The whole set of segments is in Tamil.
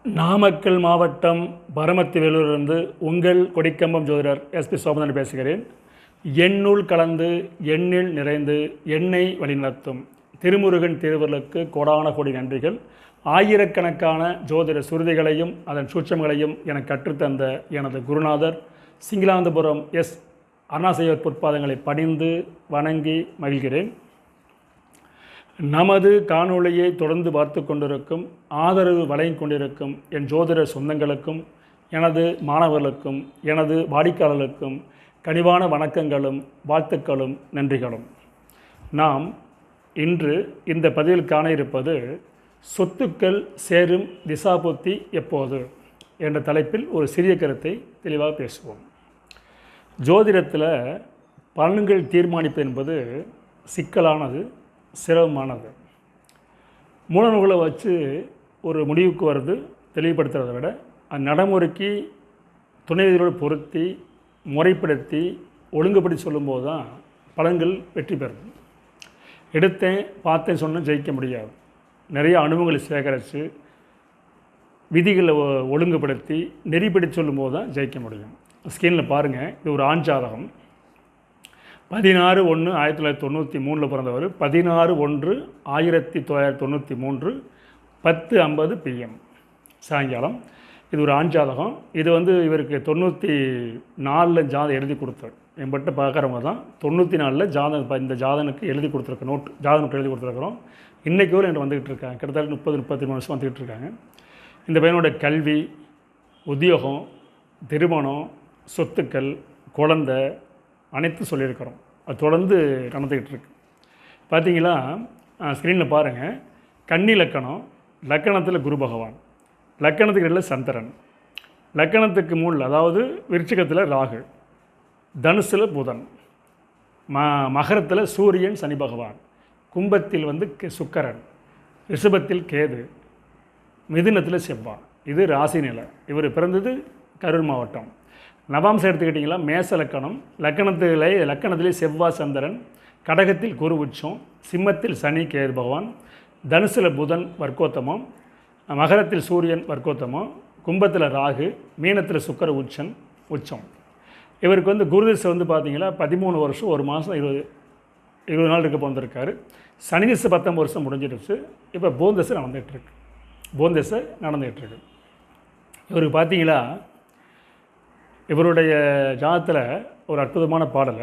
நாமக்கல் மாவட்டம் பரமத்தி வேலூரிலிருந்து உங்கள் கொடிக்கம்பம் ஜோதிடர் எஸ்பி சோமநாதன் பேசுகிறேன். எண்ணுள் கலந்து எண்ணில் நிறைந்து எண்ணெய் வழிநடத்தும் திருமுருகன் திருவருளுக்கு கோடான கோடி நன்றிகள். ஆயிரக்கணக்கான ஜோதிட சுருதிகளையும் அதன் சூட்சங்களையும் எனக்கு கற்றுத்தந்த எனது குருநாதர் சிங்களாந்தபுரம் எஸ் அருணாசையர் பொற்பாதங்களை பணிந்து வணங்கி மகிழ்கிறேன். நமது காணொளியை தொடர்ந்து பார்த்து கொண்டிருக்கும் ஆதரவு வழங்கி கொண்டிருக்கும் என் ஜோதிட சொந்தங்களுக்கும் எனது மாணவர்களுக்கும் எனது வாடிக்கையாளர்களுக்கும் கனிவான வணக்கங்களும் வாழ்த்துக்களும் நன்றிகளும். நாம் இன்று இந்த பதிவில் காண இருப்பது சொத்துக்கள் சேரும் திசாபுத்தி எப்போது என்ற தலைப்பில் ஒரு சிறிய கருத்தை தெளிவாக பேசுவோம். ஜோதிடத்தில் பலன்கள் தீர்மானிப்பு என்பது சிக்கலானது, சிரமமானது. மூலநூலை வச்சு ஒரு முடிவுக்கு வருது தெளிவுபடுத்துறதை விட அந்த நடைமுறைக்கு துணைவியரோடு பொருத்தி முறைப்படுத்தி ஒழுங்குபடுத்தி சொல்லும்போது தான் பலன்கள் வெற்றி பெறும். எடுத்தேன் பார்த்தேன் சொன்னால் ஜெயிக்க முடியாது. நிறைய அனுபவங்களை சேகரித்து விதிகளை ஒழுங்குபடுத்தி நெறிப்படுத்தி சொல்லும்போது தான் ஜெயிக்க முடியும். ஸ்க்ரீனில் பாருங்கள், இது ஒரு ஆண் ஜாதகம். 16/1/1993 பிறந்தவர். 16/1/1993 10:50 PM சாயங்காலம். இது ஒரு ஆண் ஜாதகம். இது இவருக்கு 94 ஜாதகம் எழுதி கொடுத்தார். என்கிட்ட பார்க்குறவங்க தான் 94 ஜாதகம் இந்த ஜாதகனுக்கு எழுதி கொடுத்துருக்க ஜாதகம் எழுதி கொடுத்துருக்குறோம். இன்றைக்கு ஒரு என்கிட்ட வந்துக்கிட்டு இருக்காங்க. கிட்டத்தட்ட 30-33 வருஷம் வந்துக்கிட்டு இருக்காங்க. இந்த பையனோட கல்வி, உத்தியோகம், திருமணம், சொத்துக்கள், குழந்தை அனைத்து சொல்லியிருக்கிறோம். அது தொடர்ந்து நடந்துக்கிட்டு இருக்கு. பார்த்தீங்களா, ஸ்க்ரீனில் பாருங்கள். கன்னி லக்கணம், லக்கணத்தில் குரு பகவான், லக்கணத்துக்கு இடையில் சந்திரன், லக்கணத்துக்கு மூணில் அதாவது விருச்சிகத்தில் ராகு, தனுசில் புதன், மகரத்தில் சூரியன் சனி பகவான், கும்பத்தில் சுக்கிரன், ரிஷபத்தில் கேது, மிதுனத்தில் செவ்வாய். இது ராசி நிலை. இவர் பிறந்தது கரூர் மாவட்டம். நவாம்சம் எடுத்துக்கிட்டிங்களா, மேச லக்கணம், லக்கணத்திலே செவ்வாய் சந்திரன், கடகத்தில் குரு உச்சம், சிம்மத்தில் சனி கேது பகவான், தனுசில் புதன் வர்க்கோத்தமம், மகரத்தில் சூரியன் வர்க்கோத்தமம், கும்பத்தில் ராகு, மீனத்தில் சுக்கிர உச்சம். இவருக்கு குருதிசை பார்த்தீங்கன்னா 13 வருஷம் 1 மாதம் 20 நாள் இருக்க போந்திருக்காரு. சனி திசை 19 வருஷம் முடிஞ்சிடுச்சு. இப்போ போந்தசை நடந்துகிட்ருக்கு. இவருக்கு பார்த்தீங்களா, இவருடைய ஜாதகத்தில் ஒரு அற்புதமான பாடல்,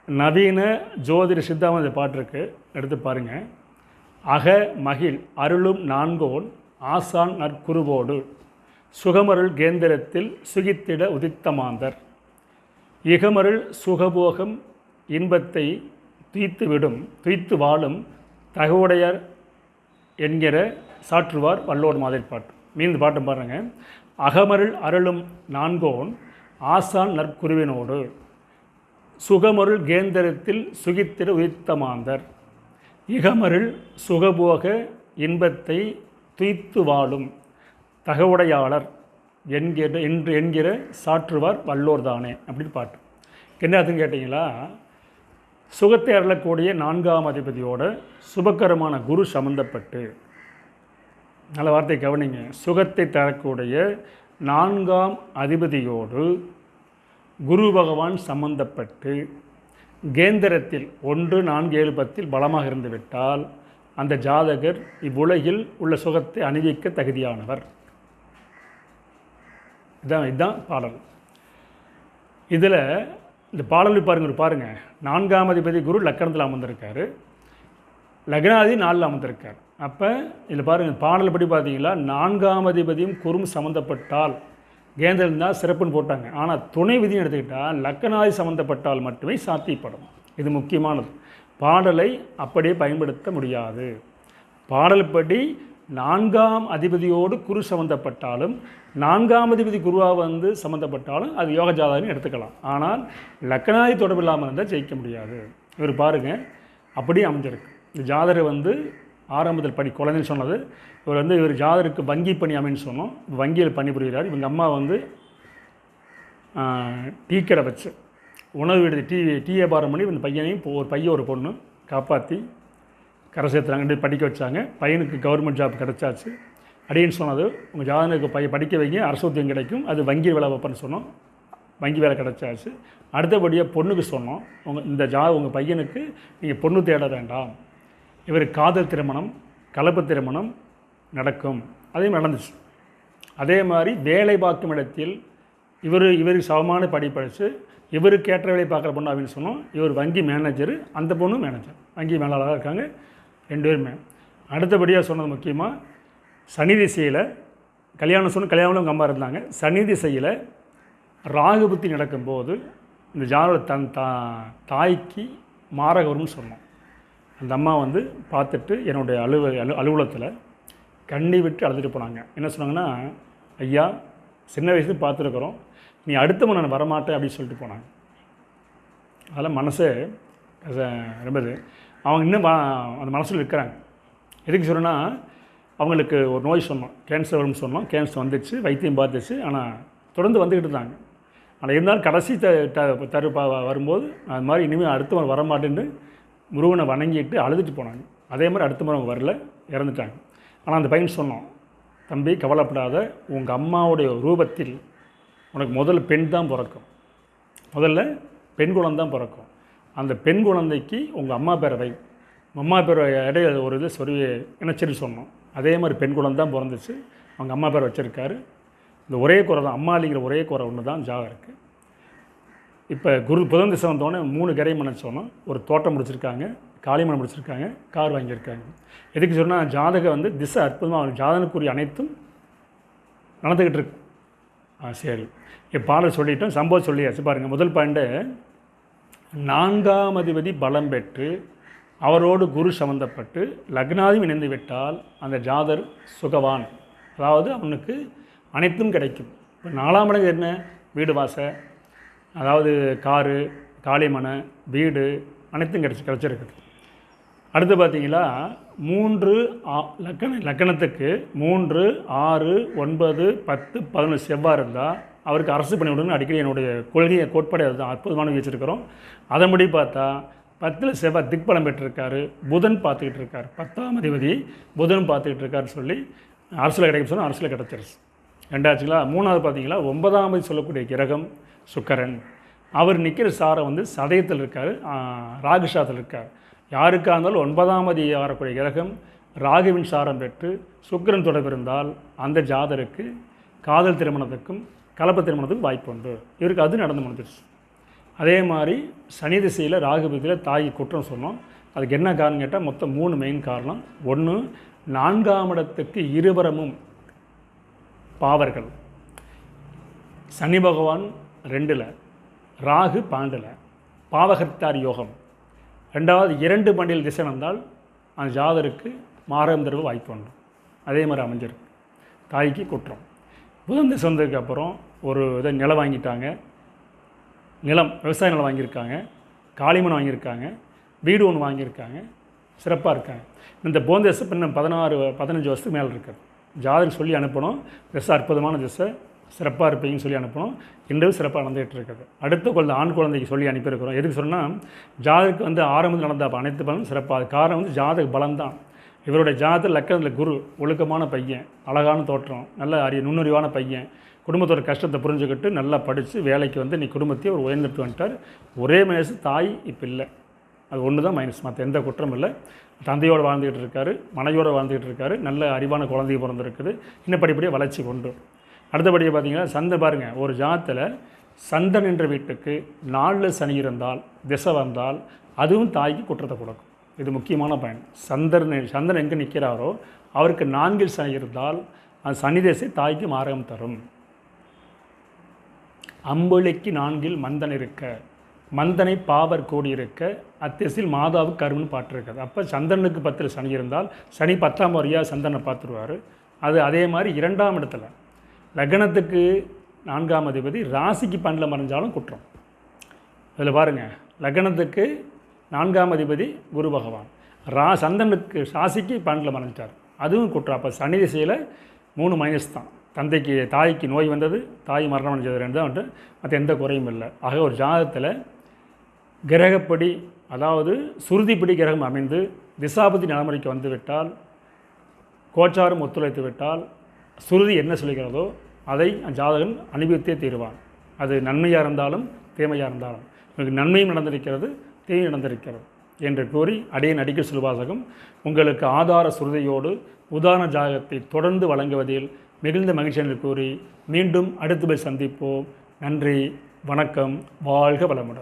நவீன ஜோதிட சித்தாந்த பாட்டு இருக்கு, எடுத்து பாருங்கள். அக மகிழ் அருளும் நான்கோன் ஆசான் நற்குருவோடு சுகமருள் கேந்திரத்தில் சுகித்திட உதித்தமாந்தர் இகமருள் சுகபோகம் இன்பத்தை துய்த்து வாழும் தகவுடையர் என்கிற சாற்றுவார் வல்லோர் மாதிரி பாட்டு. மீண்டும் பாட்டு பாருங்கள். அகமருள் அருளும் நான்கோன் ஆசான் நற்குருவினோடு சுகமருள் கேந்திரத்தில் சுகித்திட உயிர்த்தமாந்தர் இகமருள் சுகபோக இன்பத்தை துய்த்து வாழும் தகவுடையாளர் என்கிற சாற்றுவார் வல்லோர் தானே அப்படின்னு பாட்டு. என்ன அதுன்னு கேட்டிங்களா, சுகத்தை அருளக்கூடிய 4ஆம் அதிபதியோட சுபக்கரமான குரு சம்பந்தப்பட்டு, நல்ல வார்த்தை கவனிங்க, சுகத்தை தரக்கூடிய 4ஆம் அதிபதியோடு குரு பகவான் சம்பந்தப்பட்டு கேந்திரத்தில் 1, 4, 7, 10 பலமாக இருந்துவிட்டால் அந்த ஜாதகர் இவ்வுலகில் உள்ள சுகத்தை அணிவிக்க தகுதியானவர். இதுதான் பாடல். இதில் இந்த பாடல் பாருங்கள், 4ஆம் அதிபதி குரு லக்கணத்தில் அமர்ந்திருக்காரு, லக்னாதி 4 அமர்ந்திருக்கார். அப்போ இதில் பாருங்கள், பாடல் படி பார்த்தீங்களா, 4ஆம் அதிபதியும் குரும் சம்மந்தப்பட்டால் கேந்திரம் தான் சிறப்புன்னு போட்டாங்க. ஆனால் துணை விதின்னு எடுத்துக்கிட்டால் லக்கணாதி சம்மந்தப்பட்டால் மட்டுமே சாத்தியப்படும். இது முக்கியமானது. பாடலை அப்படியே பயன்படுத்த முடியாது. பாடல்படி 4ஆம் அதிபதியோடு குரு சம்மந்தப்பட்டாலும் 4ஆம் அதிபதி குருவாக சம்மந்தப்பட்டாலும் அது யோக ஜாதகம்னு எடுத்துக்கலாம். ஆனால் லக்கணாதி தொடர்பு இல்லாமல் இருந்தால் ஜெயிக்க முடியாது. இவர் பாருங்கள், அப்படியே அமைஞ்சிருக்கு. இந்த ஜாதகர் ஆரம்பத்தில் பணி குழந்தைன்னு சொன்னது. இவர் ஜாதகருக்கு வங்கி பணி அமைன்னு சொன்னோம். வங்கியில் பணிபுரிகிறார். இவங்க அம்மா டீக்கடை வச்சு உணவு விடுதி டீ வியாபாரம் பண்ணி இந்த பையனையும் ஒரு பையன் ஒரு பொண்ணு காப்பாற்றி கரை சேர்த்துறாங்க, படிக்க வச்சாங்க. பையனுக்கு கவர்மெண்ட் ஜாப் கிடச்சாச்சு. அடின்னு சொன்னது, உங்கள் ஜாதனுக்கு படிக்க வைங்க, அரசு உத்தியம் கிடைக்கும், அது வங்கி வேலை வைப்பேன்னு சொன்னோம். வங்கி வேலை கிடச்சாச்சு. அடுத்தபடியாக பொண்ணுக்கு சொன்னோம், உங்கள் பையனுக்கு நீங்கள் பொண்ணு தேட வேண்டாம், இவர் காதல் திருமணம் கலப்பு திருமணம் நடக்கும். அதையும் நடந்துச்சு. அதே மாதிரி வேலை பார்க்கும் இடத்தில் இவருக்கு சமமான படிச்சு இவருக்கு ஏற்ற வேலை பார்க்குற பொண்ணு அப்படின்னு சொன்னோம். இவர் வங்கி மேனேஜர், அந்த பொண்ணு மேனேஜர், வங்கி மேலாளராக இருக்காங்க 2 பேருமே. அடுத்தபடியாக சொன்னது முக்கியமாக சனி திசையில் கல்யாணம் உங்கள் அம்மா இருந்தாங்க. சனி திசையில் ராகு புத்தி நடக்கும்போது இந்த ஜாதகம் தாய்க்கு மாரகம்னு சொன்னோம். அந்த அம்மா பார்த்துட்டு என்னுடைய அலுவலகத்தில் கண்ணி விட்டு அழுதுட்டு போனாங்க. என்ன சொன்னாங்கன்னா, ஐயா சின்ன வயசுல பார்த்துருக்குறோம், நீ அடுத்த நான் வரமாட்டேன் அப்படின்னு சொல்லிட்டு போனாங்க. அதெல்லாம் மனசே ரொம்ப அவங்க இன்னும் அந்த மனசில் இருக்கிறாங்க. எதுக்கு சொல்கிறேன்னா, அவங்களுக்கு ஒரு நோய் சொன்னோம், கேன்சர் வரும்னு சொன்னோம். கேன்சர் வந்துச்சு, வைத்தியம் பார்த்துச்சு. ஆனால் தொடர்ந்து வந்துக்கிட்டு இருந்தாங்க. ஆனால் இருந்தாலும் கடைசி வரும்போது அது மாதிரி இனிமேல் அடுத்தவங்க வரமாட்டேன்னு முருகனை வணங்கிட்டு அழுதுட்டு போனாங்க. அதே மாதிரி அடுத்த முறை அவங்க வரல, இறந்துட்டாங்க. ஆனால் அந்த பையன் சொன்னோம், தம்பி கவலைப்படாத, உங்கள் அம்மாவுடைய ரூபத்தில் உனக்கு முதல்ல பெண் தான் பிறக்கும், முதல்ல பெண் குழந்தை தான் பிறக்கும். அந்த பெண் குழந்தைக்கு உங்கள் அம்மா பேரை வை, அம்மா பேர் இடையில ஒரு இது இணைச்சிட்டு சொன்னோம். அதே மாதிரி பெண் குழந்தை தான் பிறந்துச்சு. அவங்க அம்மா பேர் வச்சுருக்காரு. இந்த ஒரே குறை தான், அம்மாளிங்கிற ஒரே குறை ஒன்று தான் ஜாதகம் இருக்குது. இப்போ புதன் திசை வந்தோடனே 3 கரை மனம் சொன்னோம். ஒரு தோட்டம் முடிச்சிருக்காங்க, காளிமனை முடிச்சிருக்காங்க, கார் வாங்கியிருக்காங்க. எதுக்கு சொன்னால், ஜாதகம் திசை அற்புதமாக ஜாதகனுக்குரிய அனைத்தும் நடந்துக்கிட்டு இருக்கு. சரி, இப்போ பாடல் சொல்லிட்டோம், சம்பவம் சொல்லியாச்சு. பாருங்கள், முதல் பாயிண்ட்டு, 4ஆம் அதிபதி பலம் பெற்று அவரோடு குரு சம்பந்தப்பட்டு லக்னாதியும் இணைந்து விட்டால் அந்த ஜாதர் சுகவான், அதாவது அவனுக்கு அனைத்தும் கிடைக்கும். இப்போ 4ஆம் இடம் என்ன, வீடு வாசல், அதாவது காரு, காளிமனை, வீடு அனைத்தும் கிடச்சிருக்குது. அடுத்து பார்த்தீங்களா, 3 லக்கணத்துக்கு 3, 6, 9, 10, 11 செவ்வாய் இருந்தால் அவருக்கு அரசு பண்ணி விடணும்னு அடிக்கடி என்னுடைய கொள்கையை கோட்பாடு அதுதான் அற்புதமான வச்சுருக்கிறோம். அதன்படி பார்த்தா 10 செவ்வாய் திக்பலம் பெற்றிருக்காரு, புதன் பார்த்துக்கிட்டு இருக்கார், 10ஆம் அதிபதி புதன் பார்த்துக்கிட்டு இருக்காருன்னு சொல்லி அரசில் கிடைக்கும் சொன்னால் அரசில் கிடச்சிருச்சு. ரெண்டாச்சுங்களா. 3ஆவது பார்த்தீங்களா, 9ஆம் அதிபதி சொல்லக்கூடிய கிரகம் சுக்கரன், அவர் நிற்கிற சாரம் சதயத்தில் இருக்கார், ராகுஷாத்தில் இருக்கார். யாருக்காக இருந்தாலும் 9ஆம் அதிபதி வரக்கூடிய கிரகம் ராகுவின் சாரம் பெற்று சுக்கிரன் தொடர்பு இருந்தால் அந்த ஜாதருக்கு காதல் திருமணத்துக்கும் கலப்பு திருமணத்துக்கும் வாய்ப்பு உண்டு. இவருக்கு அது நடந்து முடிஞ்சிருச்சு. அதே மாதிரி சனி திசையில் ராகு புத்தியில் தாய் குற்றம் சொன்னோம். அதுக்கு என்ன காரணம் கேட்டால் மொத்தம் 3 மெயின் காரணம். ஒன்று, 4ஆம் இடத்துக்கு இருபுறமும் பாவர்கள், சனி பகவான் 2ல், ராகு 12ல், பாவகர்த்தார் யோகம். ரெண்டாவது, 2 பண்டில் திசை வந்தால் அந்த ஜாதருக்கு மாரம் தருவ வாய்ப்பு உண்டு. அதே மாதிரி அமைஞ்சிருக்கு. தாய்க்கு குற்றம். புதன் திசை வந்ததுக்கு அப்புறம் ஒரு இதை நிலம் வாங்கிட்டாங்க, விவசாய நிலம் வாங்கியிருக்காங்க, காளிமனை வாங்கியிருக்காங்க, வீடு ஒன்று வாங்கியிருக்காங்க, சிறப்பாக இருக்காங்க. இந்த புதன் திசை இன்னும் 16-15 வருஷத்துக்கு மேலே இருக்குது. ஜாதகம் சொல்லி அனுப்பணும், திசை அற்புதமான திசை, சிறப்பாக இருப்பீங்கன்னு சொல்லி அனுப்பணும். இன்றும் சிறப்பாக நடந்துகிட்டு இருக்குது. அடுத்த ஆண் குழந்தைக்கு சொல்லி அனுப்பியிருக்கிறோம். எதுக்கு சொன்னால், ஜாதகம் ஆரம்பத்தில் நடந்த அனைத்து பலனும் சிறப்பாக. அது காரணம் ஜாதக பலம் தான். இவருடைய ஜாதகத்தில் லக்கணத்தில் குரு, ஒழுக்கமான பையன், அழகான தோற்றம், நல்ல நுண்ணறிவான பையன், குடும்பத்தோட கஷ்டத்தை புரிஞ்சுக்கிட்டு நல்லா படித்து வேலைக்கு நீ குடும்பத்தையே ஒரு உயர்ந்துட்டு வந்துட்டார். ஒரே மைனஸ் தாய் இப்போ இல்லை, அது ஒன்று தான் மைனஸ், மற்ற எந்த குற்றம் இல்லை. தந்தையோடு வாழ்ந்துக்கிட்டு இருக்காரு, மனைவியோடு வாழ்ந்துக்கிட்டு இருக்காரு, நல்ல அறிவான குழந்தைய பிறந்திருக்குது, இன்னும் படிப்படியாக வளர்ச்சி கொண்டு. அடுத்தபடியாக பார்த்தீங்கன்னா சந்திரன் பாருங்கள், ஒரு ஜாதத்தில் சந்திரன் என்ற வீட்டுக்கு 4 சனி இருந்தால், திசை வந்தால் அதுவும் தாய்க்கு குற்றத்தை கொடுக்கும். இது முக்கியமான பயன். சந்திரன் எங்கே நிற்கிறாரோ அவருக்கு 4 சனி இருந்தால் அந்த சனி திசை தாய்க்கு மாரகம் தரும். அம்புலிக்கு 4 மந்தன் இருக்க, மந்தனை பாவர் கூடியிருக்க, அத்திசையில் மாதாவுக்கு கரும்னு பாட்டிருக்காது. அப்போ சந்திரனுக்கு 10 சனி இருந்தால் சனி 10ஆம் வரியாக சந்திரனை பார்த்துருவார். அது அதே மாதிரி 2ஆம் இடத்துல லக்னத்துக்கு 4ஆம் அதிபதி ராசிக்கு 12 மறைஞ்சாலும் குற்றம். அதில் பாருங்கள், லக்னத்துக்கு 4ஆம் அதிபதி குரு பகவான், சந்திரனுக்கு ராசிக்கு 12 மறைஞ்சிட்டார், அதுவும் குற்றம். அப்போ சனி திசையில் 3 மைனஸ் தான். தாய்க்கு நோய் வந்தது, தாய் மரணம் அடைஞ்சது 2 தான் மற்ற எந்த குறையும் இல்லை. ஆக ஒரு ஜாதகத்தில் கிரகப்படி, அதாவது சுருதிப்படி கிரகம் அமைந்து திசாபதி நலமுறைக்கு வந்துவிட்டால், கோச்சாரம் ஒத்துழைத்து விட்டால், சுருதி என்ன சொல்கிறதோ அதை ஜாதகன் அனுபவித்தே தீருவான். அது நன்மையாக இருந்தாலும் தீமையாக இருந்தாலும். உங்களுக்கு நன்மையும் நடந்திருக்கிறது, தீமையும் நடந்திருக்கிறது என்று கூறி அடியேன் அடிக்கல் சொல்வாசகம் உங்களுக்கு ஆதார சுருதியோடு உதாரண ஜாதகத்தை தொடர்ந்து வழங்குவதில் மிகுந்த மகிழ்ச்சி என்று கூறி மீண்டும் அடுத்த போய் சந்திப்போம். நன்றி, வணக்கம், வாழ்க வளமுடன்.